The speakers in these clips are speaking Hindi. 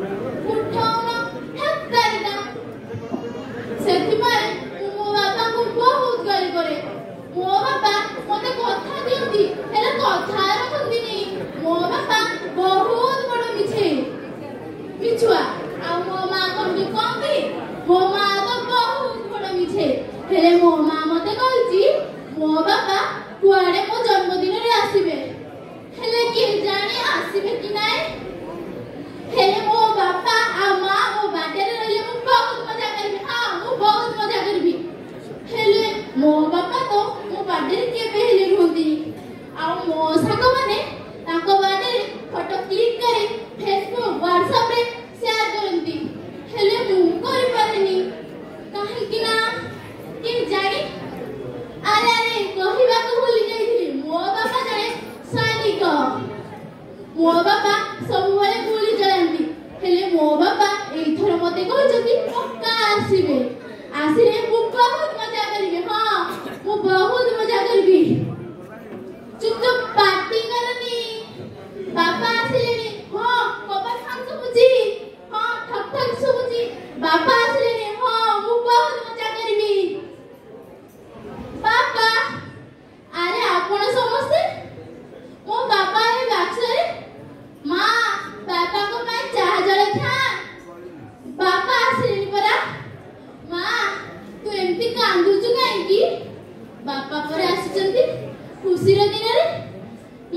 उठाउन हेक्तारिका सेथिपाई मो बाबा को बहुत गाली करे। मो बाबा मते कथा दियंती हेले कथा रखंतीनी। मो बाबा बहुत बड़ मिछे मिछुआ आ मो मां कोंडी कोंकी मो मां तो बहुत बड़ मिछे हेले मो मां मते कहछि मो बाबा कुआडे मो जन्मदिन रे आसीबे हेले के जाने आसीबे कि नाय। हेले मो बापा आ मां मो बाटे रे रहले मो बहुत मजा करबी। हां मो बहुत मजा करबी हेले मो बापा तो मो बाटे रे केबे हेले नुहंती आ मो साको माने ताको बाटे रे फोटो क्लिक करी फेसबुक व्हाट्सएप रे शेयर करंती हेले मु करि पारेनी काहे कि ना के जानी। अरे अरे कहिबा को भूली जाईथि मो बापा जणे सैनिक मो बापा सब बेले भूली जायंती हेले मो बापा एथर मते कहजती पक्का आसीबे आसीले मु बहुत मजा करबी। हां मु बहुत मजा करबी। चुप चुप पार्टी करनी बापा आसीलेनी। हां कबा खान सुबुची। हां ठक ठक सुबुची बापा आसीलेनी। हां मु बहुत मजा करबी। बापा अरे आपण समस्ते मो बापा ए बाक्सरे मां बापा को मैं चाह जळे था बापा आसीलेनी परा। मां तू एमती कांदुचु काहे की बापा परे आसीचंती खुशी रे दिन रे।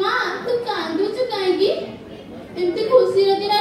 मां तू कांदुचु काहे की एमती खुशी रे दिन